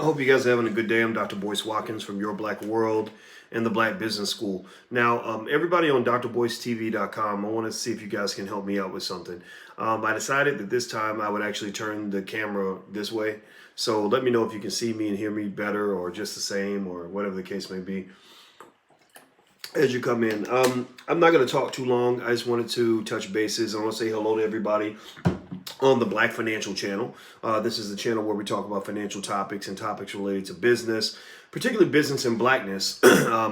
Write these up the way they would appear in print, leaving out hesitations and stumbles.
Hope you guys are having a good day. I'm Dr. Boyce Watkins from Your Black World and the Black Business School. Now, everybody on drboycetv.com, I want to see if you guys can help me out with something. I decided that this time I would actually turn the camera this way. So let me know if you can see me and hear me better or just the same or whatever the case may be as you come in. I'm not going to talk too long. I just wanted to touch bases. I want to say hello to everybody on the Black Financial Channel. This is the channel where we talk about financial topics and topics related to business, particularly business and blackness,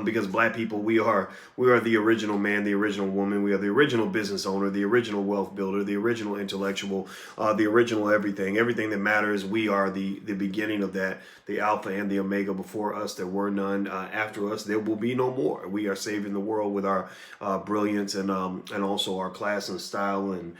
because black people, we are the original man, the original woman, we are the original business owner, the original wealth builder, the original intellectual, the original everything that matters. We are the beginning of that, the alpha and the omega. Before us there were none, after us there will be no more. We are saving the world with our brilliance and also our class and style and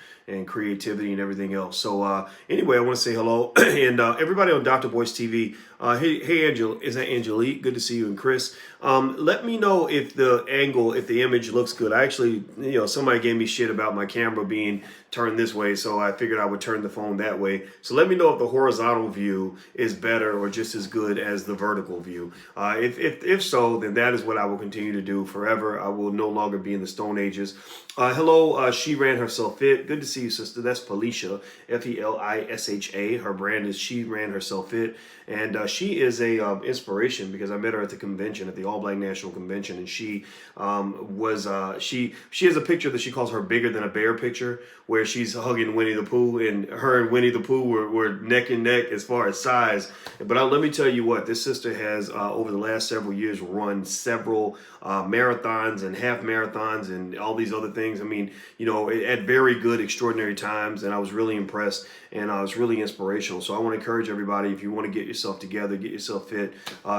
creativity and everything else. So anyway, I want to say hello and everybody on Dr. Boyce TV. Hey Angel, is that Angelique? Good to see you. And Chris, let me know if the angle, if the image looks good. I actually, somebody gave me shit about my camera being turned this way, so I figured I would turn the phone that way. So let me know if the horizontal view is better or just as good as the vertical view. If so, then that is what I will continue to do forever. I will no longer be in the Stone Ages. Hello, She Ran Herself Fit. Good to see you, sister. That's Felicia, Felisha. Her brand is She Ran Herself Fit. And she is a inspiration because I met her at the convention, at the All Black National Convention, and she she has a picture that she calls her bigger than a bear picture, where she's hugging Winnie the Pooh, and her and Winnie the Pooh were neck and neck as far as size. But let me tell you what, this sister has over the last several years run several marathons and half marathons and all these other things. I mean, at very good, extraordinary times, and I was really impressed, and it was really inspirational. So I want to encourage everybody, if you want to get yourself together, get yourself fit,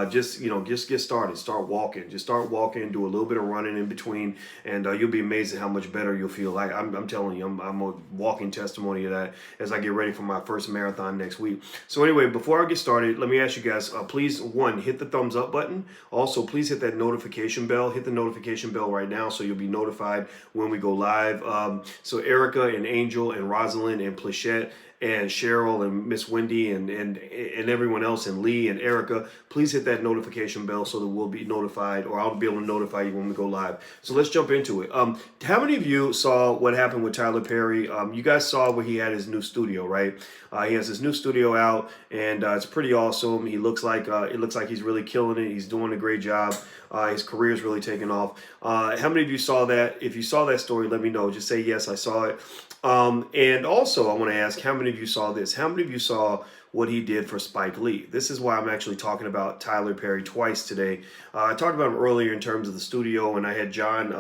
just get started. Start walking. Just start walking. Do a little bit of running in between, and you'll be amazed at how much better you'll feel. Like I'm telling you, I'm a walking testimony of that as I get ready for my first marathon next week. So anyway, before I get started, let me ask you guys, please, one, hit the thumbs up button. Also, please hit that notification bell. Hit the notification bell right now so you'll be notified when we go live. So Erica and Angel and Rosalind and Plachette and Cheryl and Miss Wendy and everyone else and Lee and Erica, please hit that notification bell so that we'll be notified, or I'll be able to notify you when we go live. So let's jump into it. How many of you saw what happened with Tyler Perry? You guys saw where he had his new studio, right? He has his new studio out, and it's pretty awesome. He looks like he's really killing it. He's doing a great job. His career is really taking off. How many of you saw that? If you saw that story, let me know. Just say, yes, I saw it. And also, I want to ask, how many of you saw this? How many of you saw what he did for Spike Lee? This is why I'm actually talking about Tyler Perry twice today. I talked about him earlier in terms of the studio, and I had John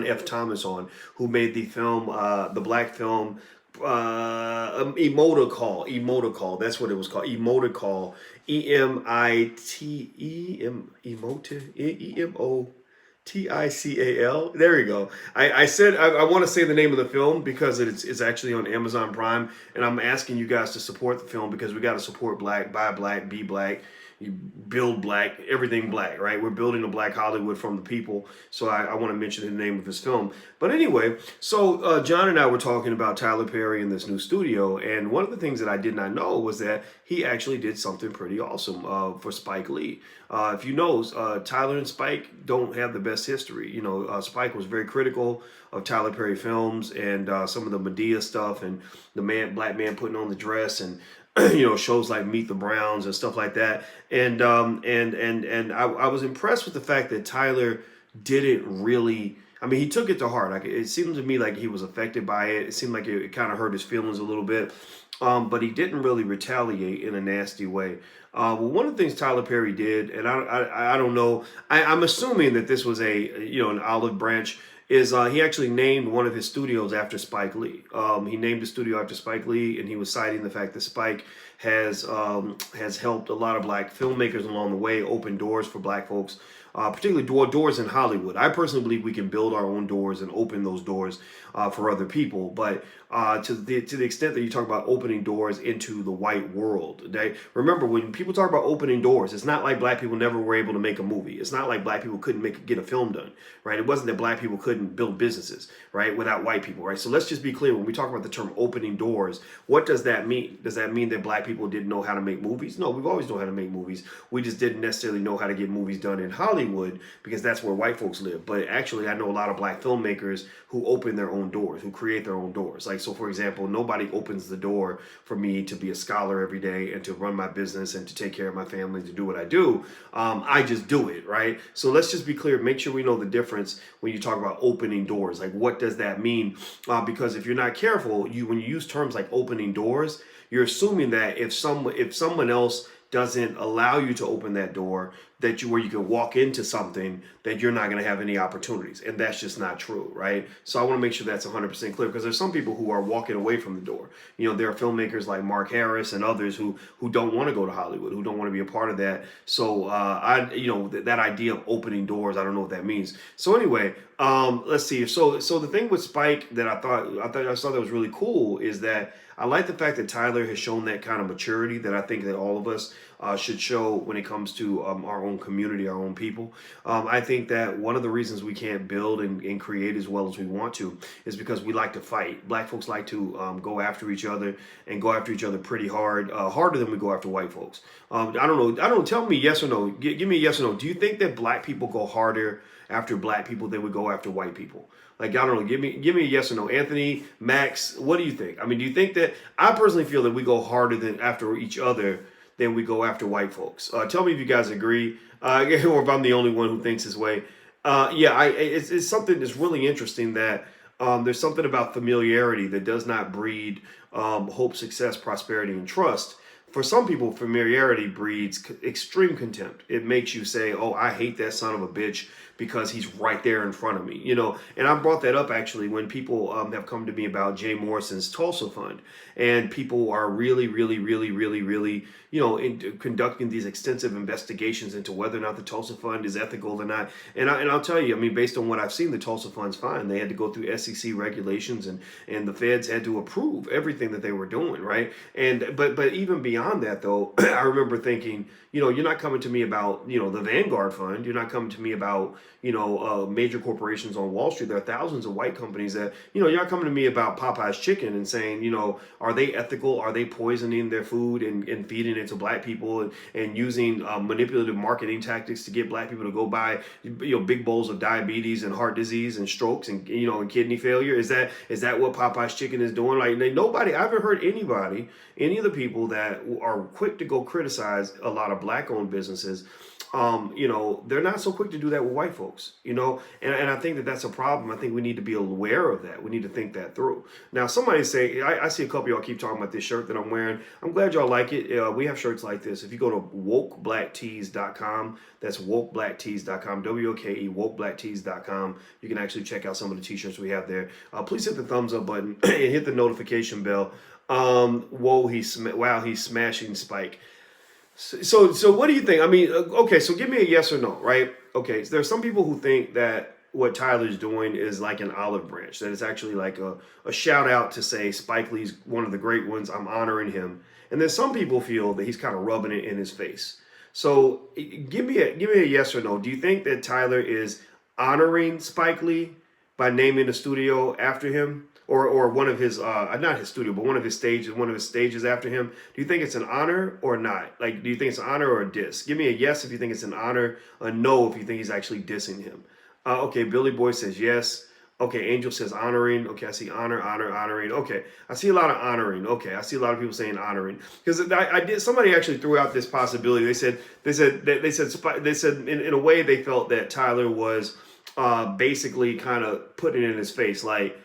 F. Thomas on, who made the film, the black film, Emoticall. That's what it was called. Emoticall. Emoticall. There you go. I said I want to say the name of the film because it's actually on Amazon Prime, and I'm asking you guys to support the film because we got to support black, buy black, be black. You build black, everything black, right? We're building a black Hollywood from the people. So I want to mention the name of his film. But anyway, so John and I were talking about Tyler Perry in this new studio. And one of the things that I did not know was that he actually did something pretty awesome for Spike Lee. If you know, Tyler and Spike don't have the best history. Spike was very critical of Tyler Perry films and some of the Medea stuff and the black man putting on the dress and shows like Meet the Browns and stuff like that. And I was impressed with the fact that Tyler didn't really, he took it to heart. Like, it seemed to me like he was affected by it. It seemed like it kind of hurt his feelings a little bit. But he didn't really retaliate in a nasty way. Well, one of the things Tyler Perry did, and I don't know, I'm assuming that this was an olive branch, is he actually named one of his studios after Spike Lee. He named the studio after Spike Lee, and he was citing the fact that Spike has helped a lot of black filmmakers along the way, open doors for black folks, particularly doors in Hollywood. I personally believe we can build our own doors and open those doors for other people. But to the extent that you talk about opening doors into the white world, remember, when people talk about opening doors, it's not like black people never were able to make a movie. It's not like black people couldn't get a film done, right? It wasn't that black people couldn't build businesses, right, without white people, right? So let's just be clear. When we talk about the term opening doors, what does that mean? Does that mean that black people didn't know how to make movies. No, we've always known how to make movies. We just didn't necessarily know how to get movies done in Hollywood because that's where white folks live. But actually, I know a lot of black filmmakers who open their own doors, who create their own doors. Like, so for example, nobody opens the door for me to be a scholar every day and to run my business and to take care of my family, to do what I do. I just do it, right? So let's just be clear. Make sure we know the difference when you talk about opening doors. Like, what does that mean? Because if you're not careful, when you use terms like opening doors, you're assuming that if someone else doesn't allow you to open that door, that where you can walk into something, that you're not going to have any opportunities, and that's just not true, right? So I want to make sure that's 100% clear, because there's some people who are walking away from the door. There are filmmakers like Mark Harris and others who don't want to go to Hollywood, who don't want to be a part of that. So that idea of opening doors, I don't know what that means. So anyway, let's see. So the thing with Spike that I thought that was really cool is that I like the fact that Tyler has shown that kind of maturity that I think that all of us should show when it comes to our own community, our own people. I think that one of the reasons we can't build and create as well as we want to is because we like to fight. Black folks like to go after each other and go after each other pretty hard, harder than we go after white folks. I don't know. Tell me yes or no. Give me a yes or no. Do you think that black people go harder after black people than we go after white people? Like, I don't know. Give me a yes or no. Anthony, Max, what do you think? I mean, do you think that I personally feel that we go harder than after each other than we go after white folks? Tell me if you guys agree, or if I'm the only one who thinks this way. It's something that's really interesting that there's something about familiarity that does not breed hope, success, prosperity, and trust. For some people, familiarity breeds extreme contempt. It makes you say, oh, I hate that son of a bitch because he's right there in front of me, And I brought that up actually when people have come to me about Jay Morrison's Tulsa Fund, and people are really, really, really, really, really, conducting these extensive investigations into whether or not the Tulsa Fund is ethical or not. And I'll tell you, I mean, based on what I've seen, the Tulsa Fund's fine. They had to go through SEC regulations, and the feds had to approve everything that they were doing, right? And but even beyond that, though, I remember thinking, you're not coming to me about, the Vanguard Fund. You're not coming to me about, major corporations on Wall Street. There are thousands of white companies that, you're not coming to me about Popeye's chicken and saying, are they ethical? Are they poisoning their food and feeding it to black people and using manipulative marketing tactics to get black people to go buy, big bowls of diabetes and heart disease and strokes and, and kidney failure? Is that what Popeye's chicken is doing? Like, nobody, I haven't heard any of the people that are quick to go criticize a lot of black-owned businesses, they're not so quick to do that with white folks, and I think that that's a problem. I think we need to be aware of that. We need to think that through. Now, somebody say, I see a couple of y'all keep talking about this shirt that I'm wearing. I'm glad y'all like it. We have shirts like this. If you go to wokeblacktees.com, that's wokeblacktees.com, W-O-K-E, wokeblacktees.com, you can actually check out some of the t-shirts we have there. Please hit the thumbs up button and hit the notification bell. He's smashing Spike. So what do you think? I mean, okay, so give me a yes or no, right? Okay, so there's some people who think that what Tyler's doing is like an olive branch, that it's actually like a shout out to say Spike Lee's one of the great ones, I'm honoring him. And then some people feel that he's kind of rubbing it in his face. So give me a yes or no. Do you think that Tyler is honoring Spike Lee by naming a studio after him? Or one of his, not his studio, but one of his stages after him. Do you think it's an honor or not? Like, do you think it's an honor or a diss? Give me a yes if you think it's an honor, a no if you think he's actually dissing him. Okay, Billy Boy says yes. Okay, Angel says honoring. Okay, I see honoring. Okay, I see a lot of honoring. Okay, I see a lot of people saying honoring, because somebody actually threw out this possibility. They said in a way they felt that Tyler was basically kind of putting it in his face, like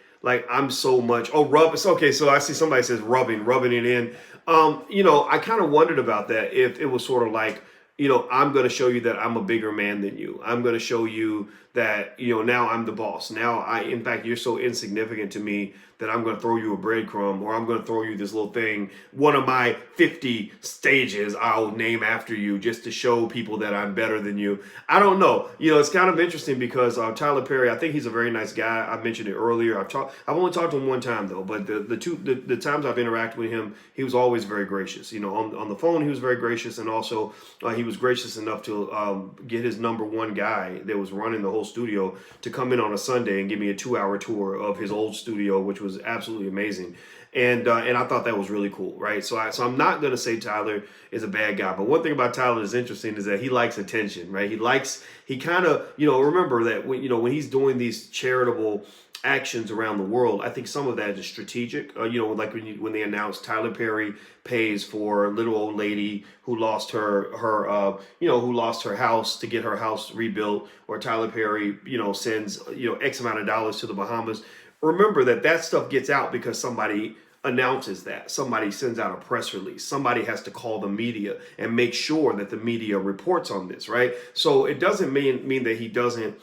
I'm so much, it's okay. So I see somebody says rubbing it in. I kind of wondered about that. If it was sort of like, I'm going to show you that I'm a bigger man than you. I'm going to show you that, now I'm the boss. Now in fact, you're so insignificant to me that I'm going to throw you a breadcrumb, or I'm going to throw you this little thing. One of my 50 stages I'll name after you just to show people that I'm better than you. I don't know. It's kind of interesting because Tyler Perry, I think he's a very nice guy. I mentioned it earlier. I've only talked to him one time though, but the times I've interacted with him, he was always very gracious. On the phone, he was very gracious, and also he was gracious enough to get his number one guy that was running the whole studio to come in on a Sunday and give me a 2-hour tour of his old studio, which was absolutely amazing. and I thought that was really cool, right? So I'm not gonna say Tyler is a bad guy, but one thing about Tyler that's interesting is that he likes attention, right? He kind of, remember that when he's doing these charitable actions around the world, I think some of that is strategic. Like when they announced Tyler Perry pays for a little old lady who lost who lost her house to get her house rebuilt, or Tyler Perry, sends X amount of dollars to the Bahamas. Remember that stuff gets out because somebody announces that. Somebody sends out a press release. Somebody has to call the media and make sure that the media reports on this, right? So it doesn't mean that he doesn't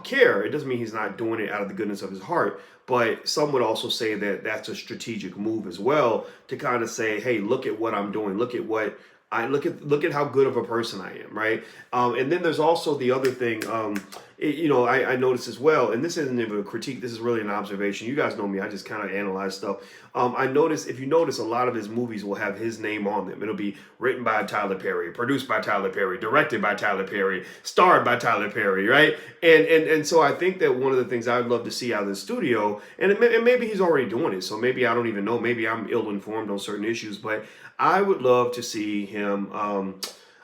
care. It doesn't mean he's not doing it out of the goodness of his heart. But some would also say that that's a strategic move as well, to kind of say, hey, look at what I'm doing. Look at what look at how good of a person I am, right? And then there's also the other thing. I noticed as well, and this isn't even a critique. This is really an observation. You guys know me; I just kind of analyze stuff. I notice, if you notice, a lot of his movies will have his name on them. It'll be written by Tyler Perry, produced by Tyler Perry, directed by Tyler Perry, starred by Tyler Perry, right? And so I think that one of the things I'd love to see out of the studio, and maybe he's already doing it, so maybe I don't even know. Maybe I'm ill-informed on certain issues, but I would love to see him.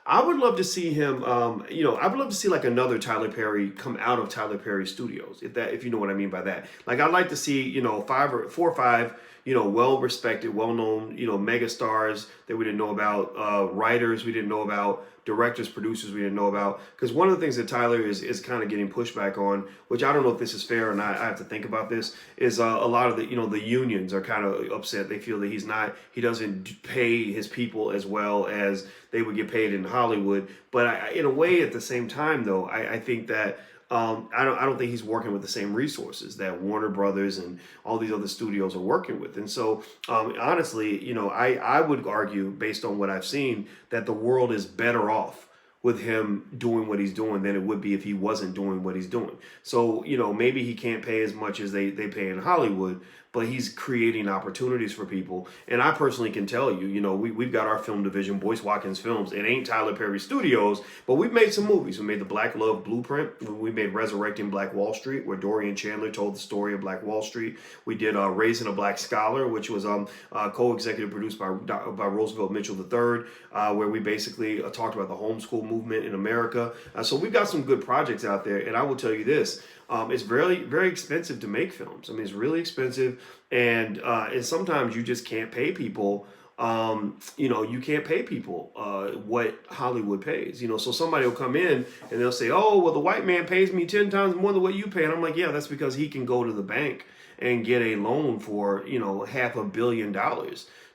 I would love to see him. I would love to see like another Tyler Perry come out of Tyler Perry Studios, if you know what I mean by that. Like, I'd like to see 4 or 5 well-respected, well-known mega stars that we didn't know about, writers we didn't know about, directors, producers we didn't know about. Because one of the things that Tyler is kind of getting pushback on, which I don't know if this is fair or not, I have to think about this, is a lot of the unions are kind of upset. They feel that he doesn't pay his people as well as they would get paid in Hollywood. But in a way, at the same time, though, I think that I don't think he's working with the same resources that Warner Brothers and all these other studios are working with. And so, honestly, I would argue, based on what I've seen, that the world is better off with him doing what he's doing than it would be if he wasn't doing what he's doing. So, maybe he can't pay as much as they pay in Hollywood, but he's creating opportunities for people. And I personally can tell you, we've got our film division, Boyce Watkins Films. It ain't Tyler Perry Studios, but we've made some movies. We made The Black Love Blueprint. We made Resurrecting Black Wall Street, where Dorian Chandler told the story of Black Wall Street. We did Raising a Black Scholar, which was co-executive produced by Roosevelt Mitchell III, where we basically talked about the homeschool movement in America. So we've got some good projects out there. And I will tell you this, it's very, very expensive to make films. I mean, it's really expensive, and sometimes you just can't pay people. You can't pay people what Hollywood pays. So somebody will come in and they'll say, "Oh, well, the white man pays me 10 times more than what you pay," and I'm like, "Yeah, that's because he can go to the bank and get a loan for $500 million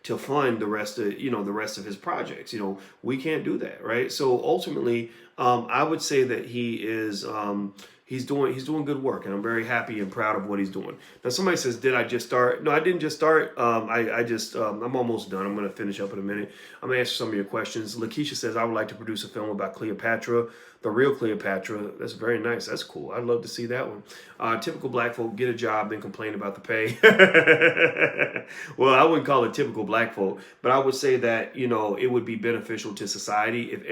to fund the rest of his projects." We can't do that, right? So ultimately, I would say that he is. He's doing good work, and I'm very happy and proud of what he's doing. Now, somebody says, "Did I just start?" No, I didn't just start. I'm almost done. I'm going to finish up in a minute. I'm going to answer some of your questions. Lakeisha says, "I would like to produce a film about Cleopatra, the real Cleopatra." That's very nice. That's cool. I'd love to see that one. Typical black folk get a job, then complain about the pay. Well, I wouldn't call it typical black folk, but I would say that it would be beneficial to society if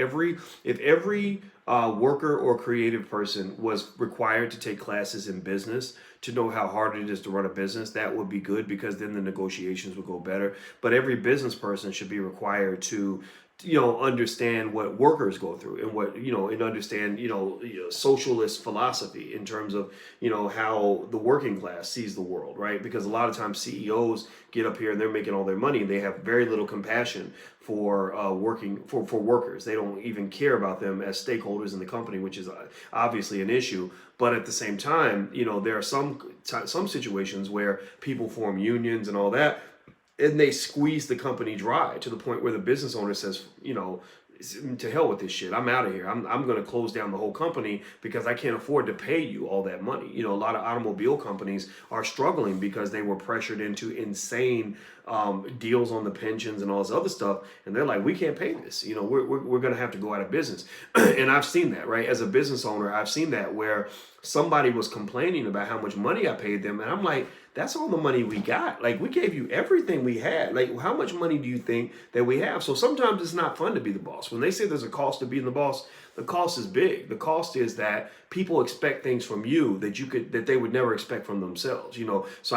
every worker or creative person was required to take classes in business to know how hard it is to run a business. That would be good, because then the negotiations would go better. But every business person should be required to understand what workers go through, and what and understand socialist philosophy in terms of how the working class sees the world, right? Because a lot of times CEOs get up here and they're making all their money, and they have very little compassion for working for workers. They don't even care about them as stakeholders in the company, which is obviously an issue. But at the same time, there are some situations where people form unions and all that, and they squeeze the company dry to the point where the business owner says, to hell with this shit. I'm out of here. I'm going to close down the whole company because I can't afford to pay you all that money. A lot of automobile companies are struggling because they were pressured into insane deals on the pensions and all this other stuff, and they're like, we can't pay this. We're going to have to go out of business. And I've seen that, right? As a business owner, I've seen that where somebody was complaining about how much money I paid them, and I'm like, that's all the money we got. Like, we gave you everything we had. Like, how much money do you think that we have? So sometimes it's not fun to be the boss. When they say there's a cost to being the boss, the cost is big. The cost is that people expect things from you that they would never expect from themselves. So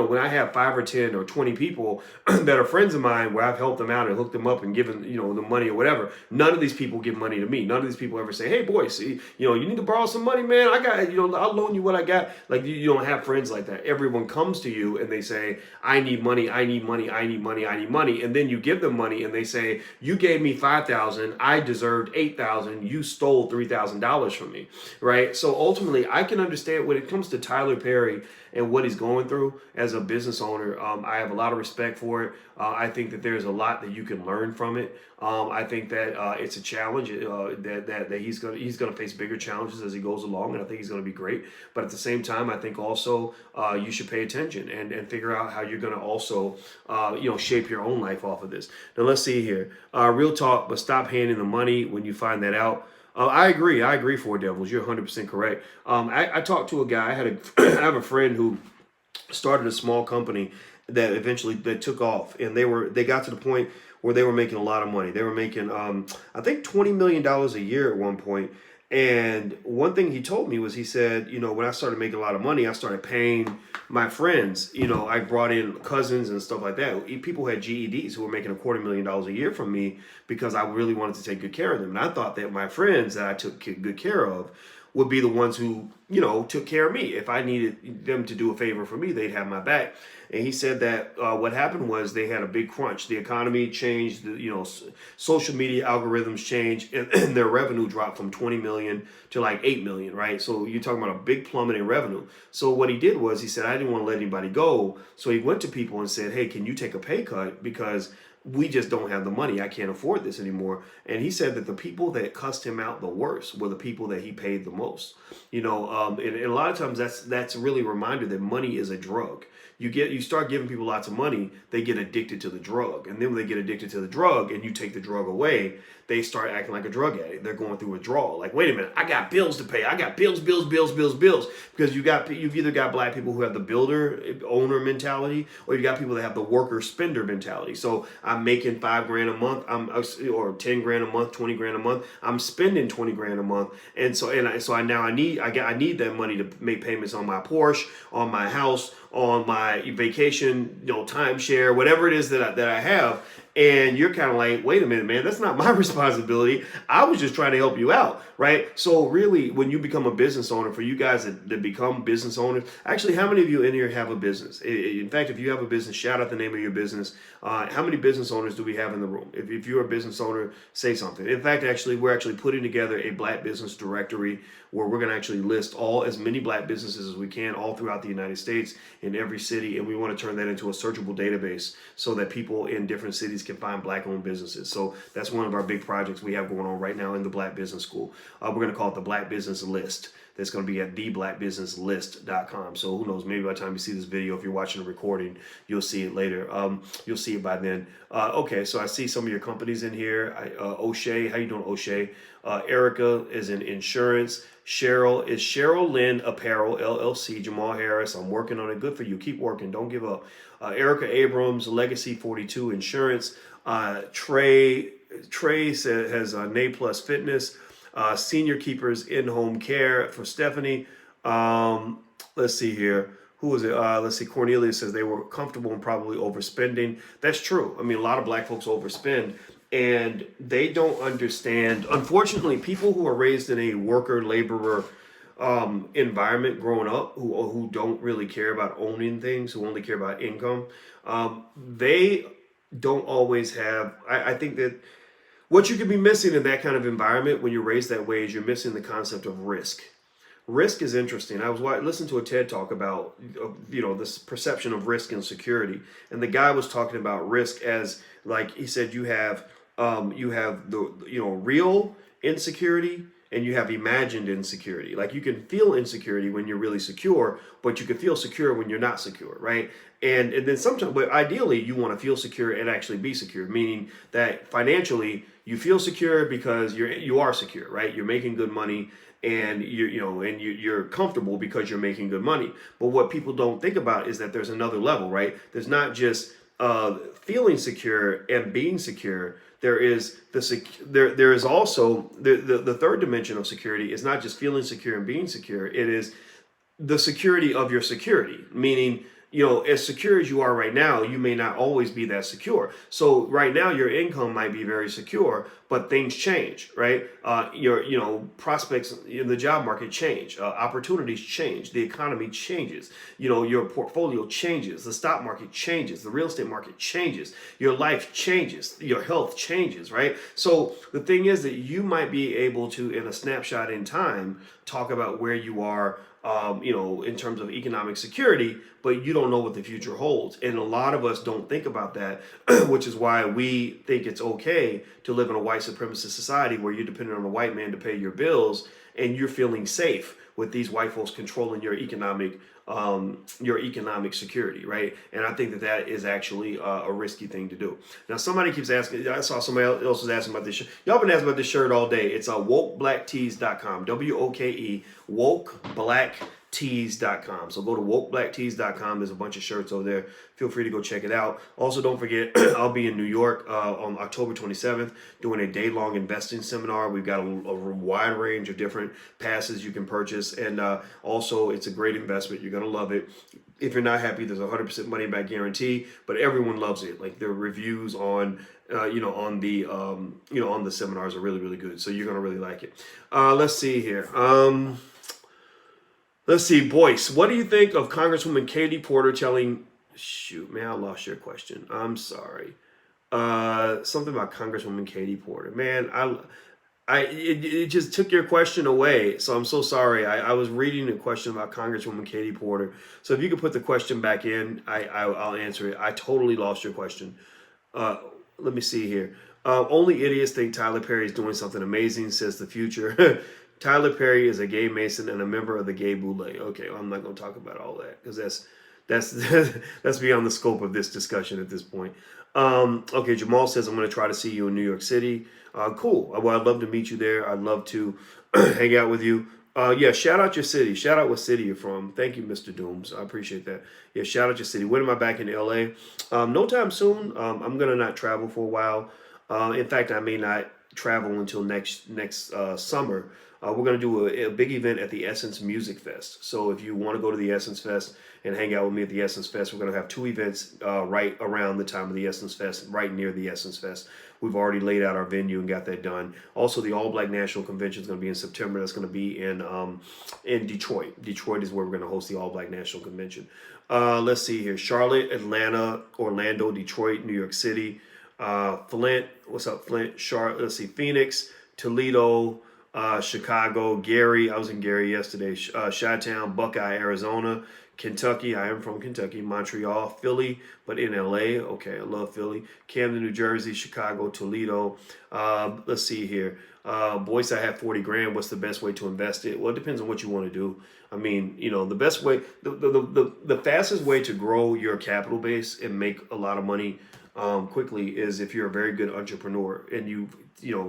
when I have 5 or 10 or 20 people that are friends of mine, where I've helped them out and hooked them up and given the money or whatever, none of these people give money to me. None of these people ever say, "Hey, Boyce, you need to borrow some money, man. I got, I'll loan you what I got." Like, you don't have friends like that. Everyone comes to you and they say, "I need money. I need money. I need money. I need money." And then you give them money and they say, "You gave me $5,000. I deserved $8,000. You stole $3,000 from me," right? So ultimately, I can understand when it comes to Tyler Perry and what he's going through as a business owner. I have a lot of respect for it. I think that there's a lot that you can learn from it. I think that it's a challenge that he's gonna face bigger challenges as he goes along, and I think he's gonna be great. But at the same time, I think also you should pay attention and figure out how you're gonna also shape your own life off of this. Now let's see here. Real talk, but stop handing the money when you find that out. I agree, Four Devils. You're 100% correct. I talked to a guy. I have a friend who started a small company that eventually took off, and they got to the point where they were making a lot of money. They were making I think $20 million a year at one point. And one thing he told me was, he said, when I started making a lot of money, I started paying my friends. I brought in cousins and stuff like that. People had GEDs who were making $250,000 a year from me because I really wanted to take good care of them. And I thought that my friends that I took good care of would be the ones who, took care of me. If I needed them to do a favor for me, they'd have my back. And he said that what happened was they had a big crunch. The economy changed, social media algorithms changed, and their revenue dropped from 20 million to like 8 million, right? So you're talking about a big plummet in revenue. So what he did was, he said, I didn't want to let anybody go. So he went to people and said, "Hey, can you take a pay cut? Because we just don't have the money. I can't afford this anymore." And he said that the people that cussed him out the worst were the people that he paid the most. And a lot of times that's really a reminder that money is a drug. You start giving people lots of money, they get addicted to the drug. And then when they get addicted to the drug and you take the drug away, they start acting like a drug addict. They're going through withdrawal. Like, wait a minute, I got bills to pay. I got bills. Because you've either got black people who have the builder owner mentality, or you got people that have the worker spender mentality. So I'm making $5,000 a month, or 10 grand a month, 20 grand a month. I'm spending 20 grand a month, and I need that money to make payments on my Porsche, on my house, on my vacation, timeshare, whatever it is that I have. And you're kind of like, wait a minute, man, that's not my responsibility. I was just trying to help you out, right? So really, when you become a business owner, for you guys that become business owners, actually, how many of you in here have a business? In fact, if you have a business, shout out the name of your business. How many business owners do we have in the room? If you're a business owner, say something. In fact, we're actually putting together a Black business directory where we're going to actually list as many Black businesses as we can all throughout the United States, in every city. And we want to turn that into a searchable database so that people in different cities can find Black-owned businesses. So that's one of our big projects we have going on right now in the Black Business School. We're going to call it the Black Business List. That's going to be at theblackbusinesslist.com. So who knows, maybe by the time you see this video, if you're watching the recording, you'll see it later. You'll see it by then. Okay, so I see some of your companies in here. O'Shea, how you doing, O'Shea? Erica is in insurance. Cheryl is Cheryl Lynn Apparel, LLC. Jamal Harris, I'm working on it. Good for you. Keep working. Don't give up. Erica Abrams, Legacy 42 Insurance. Trey has Nay Plus Fitness. Senior Keepers In-Home Care for Stephanie. Let's see here. Who is it? Let's see. Cornelia says they were comfortable and probably overspending. That's true. I mean, a lot of Black folks overspend, and they don't understand. Unfortunately, people who are raised in a worker laborer environment growing up, who don't really care about owning things, who only care about income, they don't always have. I think that what you could be missing in that kind of environment when you're raised that way is you're missing the concept of risk. Risk is interesting. I was listening to a TED talk about this perception of risk and security, and the guy was talking about risk as, like, he said, you have the real insecurity and you have imagined insecurity. Like, you can feel insecurity when you're really secure, but you can feel secure when you're not secure, right? And then sometimes, but ideally, you want to feel secure and actually be secure, meaning that financially You feel secure because you are secure, right? You're making good money, and you're comfortable because you're making good money. But what people don't think about is that there's another level, right? There's not just feeling secure and being secure. There is there is also the third dimension of security is not just feeling secure and being secure. It is the security of your security, meaning, as secure as you are right now, you may not always be that secure. So right now your income might be very secure, but things change, right? Your prospects in the job market change, opportunities change, the economy changes, your portfolio changes, the stock market changes, the real estate market changes, your life changes, your health changes, right? So the thing is that you might be able to, in a snapshot in time, talk about where you are, in terms of economic security, but you don't know what the future holds. And a lot of us don't think about that, which is why we think it's okay to live in a white supremacist society where you're dependent on a white man to pay your bills, and you're feeling safe with these white folks controlling your economic security, right? And I think that that is actually a risky thing to do. Now, somebody keeps asking. I saw somebody else was asking about this shirt. Y'all been asking about this shirt all day. It's wokeblacktees.com. WOKE wokeblacktees.com. So go to wokeblacktees.com. There's a bunch of shirts over there. Feel free to go check it out. Also, don't forget, I'll be in New York on October 27th doing a day-long investing seminar. We've got a wide range of different passes you can purchase, and also it's a great investment. You're gonna love it. If you're not happy, there's a 100% money back guarantee, but everyone loves it. Like, their reviews on on the seminars are really, really good. So you're gonna really like it. Let's see here. Let's see, Boyce. What do you think of Congresswoman Katie Porter telling? Shoot, man, I lost your question. I'm sorry. Something about Congresswoman Katie Porter. Man, it just took your question away. So I'm so sorry. I was reading a question about Congresswoman Katie Porter. So if you could put the question back in, I'll answer it. I totally lost your question. Let me see here. Only idiots think Tyler Perry is doing something amazing, says the future. Tyler Perry is a gay Mason and a member of the Gay Boule. Okay, well, I'm not going to talk about all that because that's beyond the scope of this discussion at this point. Okay, Jamal says, I'm going to try to see you in New York City. Cool. Well, I'd love to meet you there. I'd love to hang out with you. Yeah, shout out your city. Shout out what city you're from. Thank you, Mr. Dooms. I appreciate that. Yeah, shout out your city. When am I back in LA? No time soon. I'm going to not travel for a while. In fact, I may not travel until next summer. We're going to do a big event at the Essence Music Fest. So if you want to go to the Essence Fest and hang out with me at the Essence Fest, we're going to have two events right around the time of the Essence Fest, right near the Essence Fest. We've already laid out our venue and got that done. Also, the All Black National Convention is going to be in September. That's going to be in Detroit. Detroit is where we're going to host the All Black National Convention. Let's see here. Charlotte, Atlanta, Orlando, Detroit, New York City, Flint. What's up, Flint? Charlotte. Let's see. Phoenix, Toledo, Chicago, Gary. I was in Gary yesterday. Chi-Town, Buckeye, Arizona, Kentucky. I am from Kentucky. Montreal, Philly, but in LA. Okay, I love Philly. Camden, New Jersey, Chicago, Toledo. Let's see here. Boyce, I have 40 grand. What's the best way to invest it? Well, it depends on what you want to do. I mean, the best way, the fastest way to grow your capital base and make a lot of money quickly is if you're a very good entrepreneur and you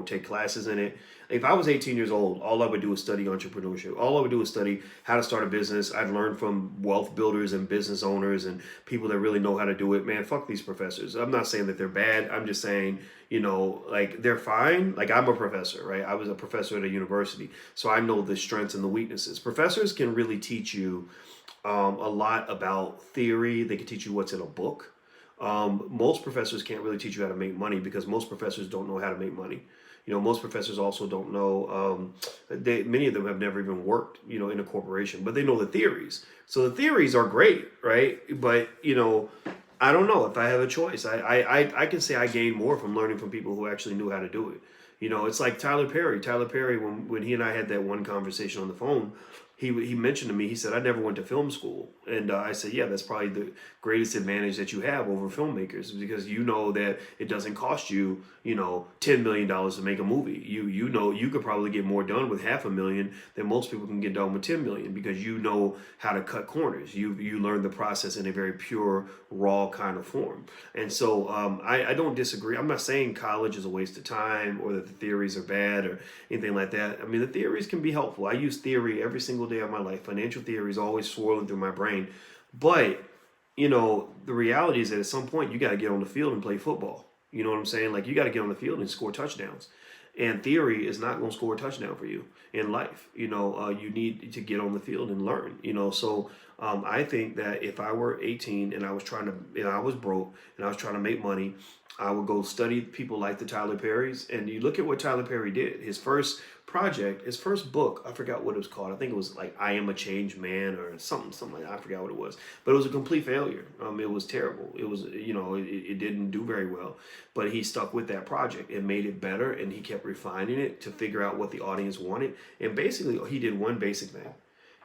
take classes in it. If I was 18 years old, all I would do is study entrepreneurship. All I would do is study how to start a business. I'd learn from wealth builders and business owners and people that really know how to do it. Man, fuck these professors. I'm not saying that they're bad. I'm just saying, like, they're fine. Like, I'm a professor, right? I was a professor at a university, so I know the strengths and the weaknesses. Professors can really teach you a lot about theory. They can teach you what's in a book. Most professors can't really teach you how to make money because most professors don't know how to make money. Most professors also don't know, many of them have never even worked, in a corporation, but they know the theories. So the theories are great, right? But, I don't know if I have a choice. I can say I gained more from learning from people who actually knew how to do it. It's like Tyler Perry. Tyler Perry, when he and I had that one conversation on the phone, he mentioned to me, he said, I never went to film school. And I said, yeah, that's probably the greatest advantage that you have over filmmakers, because you know that it doesn't cost you, $10 million to make a movie. You know you could probably get more done with $500,000 than most people can get done with 10 million, because you know how to cut corners. You learn the process in a very pure, raw kind of form. And so I don't disagree. I'm not saying college is a waste of time or that the theories are bad or anything like that. I mean, the theories can be helpful. I use theory every single day of my life. Financial theory is always swirling through my brain. But, the reality is that at some point you got to get on the field and play football. You know what I'm saying? Like, you got to get on the field and score touchdowns. And theory is not going to score a touchdown for you in life. You need to get on the field and learn. So I think that if I were 18 and I was broke and I was trying to make money, I would go study people like the Tyler Perrys. And you look at what Tyler Perry did. His first project, his first book, I forgot what it was called. I think it was like I Am a Changed Man or something like that. I forgot what it was. But it was a complete failure. It was terrible. It was, it didn't do very well. But he stuck with that project and made it better, and he kept refining it to figure out what the audience wanted. And basically, he did one basic thing.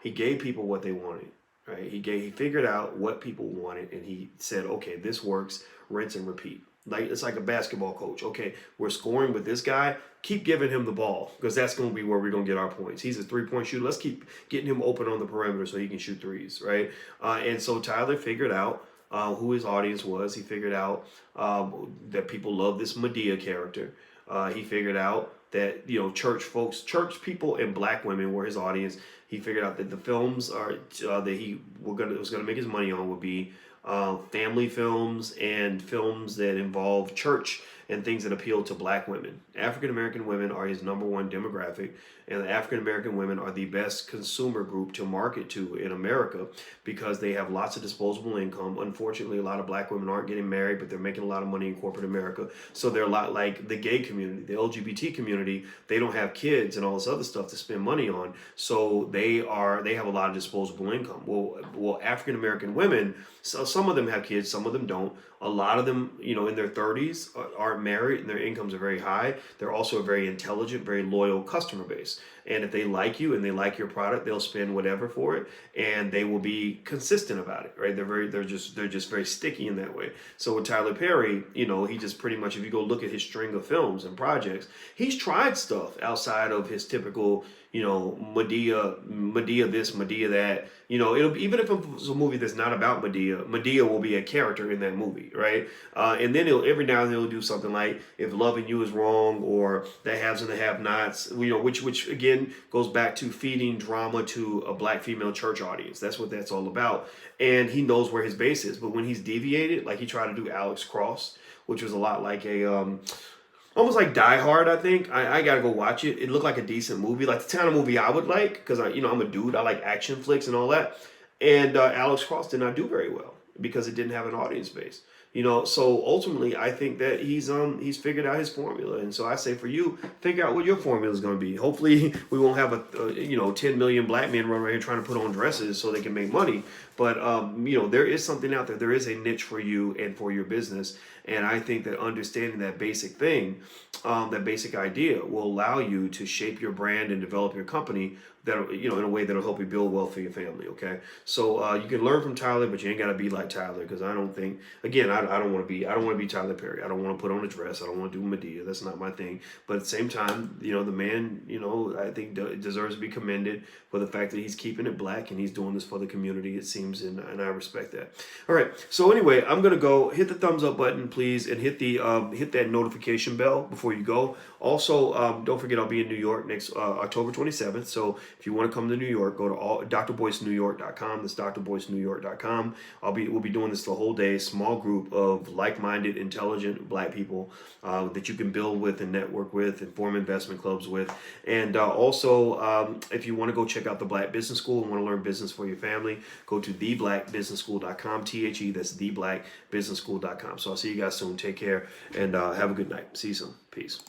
He gave people what they wanted. Right? He figured out what people wanted, and he said, okay, this works, rinse and repeat. It's like a basketball coach. Okay, we're scoring with this guy. Keep giving him the ball, because that's going to be where we're going to get our points. He's a three-point shooter. Let's keep getting him open on the perimeter so he can shoot threes, right? And so Tyler figured out who his audience was. He figured out that people love this Medea character. He figured out that church people and black women were his audience. He figured out that the films that was going to make his money on would be family films and films that involve church and things that appeal to black women. African American women are his number one demographic, and African American women are the best consumer group to market to in America because they have lots of disposable income. Unfortunately, a lot of black women aren't getting married, but they're making a lot of money in corporate America. So they're a lot like the gay community, the LGBT community. They don't have kids and all this other stuff to spend money on. So they have a lot of disposable income. Well, African American women, so some of them have kids, some of them don't. A lot of them, in their 30s aren't married, and their incomes are very high. They're also a very intelligent, very loyal customer base. And if they like you and they like your product, they'll spend whatever for it, and they will be consistent about it, right? They're just very sticky in that way. So with Tyler Perry, he just pretty much, if you go look at his string of films and projects, he's tried stuff outside of his typical, Medea this, Medea that. Even if it was a movie that's not about Medea will be a character in that movie, right? And then every now and then he'll do something like If Loving You Is Wrong, or The Haves and the Have-Nots, which again goes back to feeding drama to a black female church audience. That's what that's all about. And he knows where his base is. But when he's deviated, like he tried to do Alex Cross, which was a lot like almost like Die Hard, I think. I gotta go watch it. It looked like a decent movie, like the kind of movie I would like, because I'm a dude. I like action flicks and all that. And Alex Cross did not do very well because it didn't have an audience base. So ultimately, I think that he's figured out his formula. And so I say for you, figure out what your formula is going to be. Hopefully, we won't have 10 million black men running around here trying to put on dresses so they can make money. But there is something out there. There is a niche for you and for your business. And I think that understanding that basic thing, that basic idea, will allow you to shape your brand and develop your company that in a way that'll help you build wealth for your family. Okay, so you can learn from Tyler, but you ain't gotta be like Tyler, because I don't think, again, I don't want to be Tyler Perry. I don't want to put on a dress. I don't want to do Medea. That's not my thing. But at the same time, the man, I think deserves to be commended for the fact that he's keeping it black and he's doing this for the community, it seems, and I respect that. All right, so anyway, I'm gonna go hit the thumbs up button, please, and hit that notification bell before you go. Also, don't forget I'll be in New York next October 27th. So if you want to come to New York, go to drboycenewyork.com. That's drboycenewyork.com. We'll be doing this the whole day. Small group of like-minded, intelligent black people that you can build with and network with and form investment clubs with. And also, if you want to go check out the Black Business School and want to learn business for your family, go to theblackbusinessschool.com. THE, that's theblackbusinessschool.com. So I'll see you guys soon. Take care and have a good night. See you soon. Peace.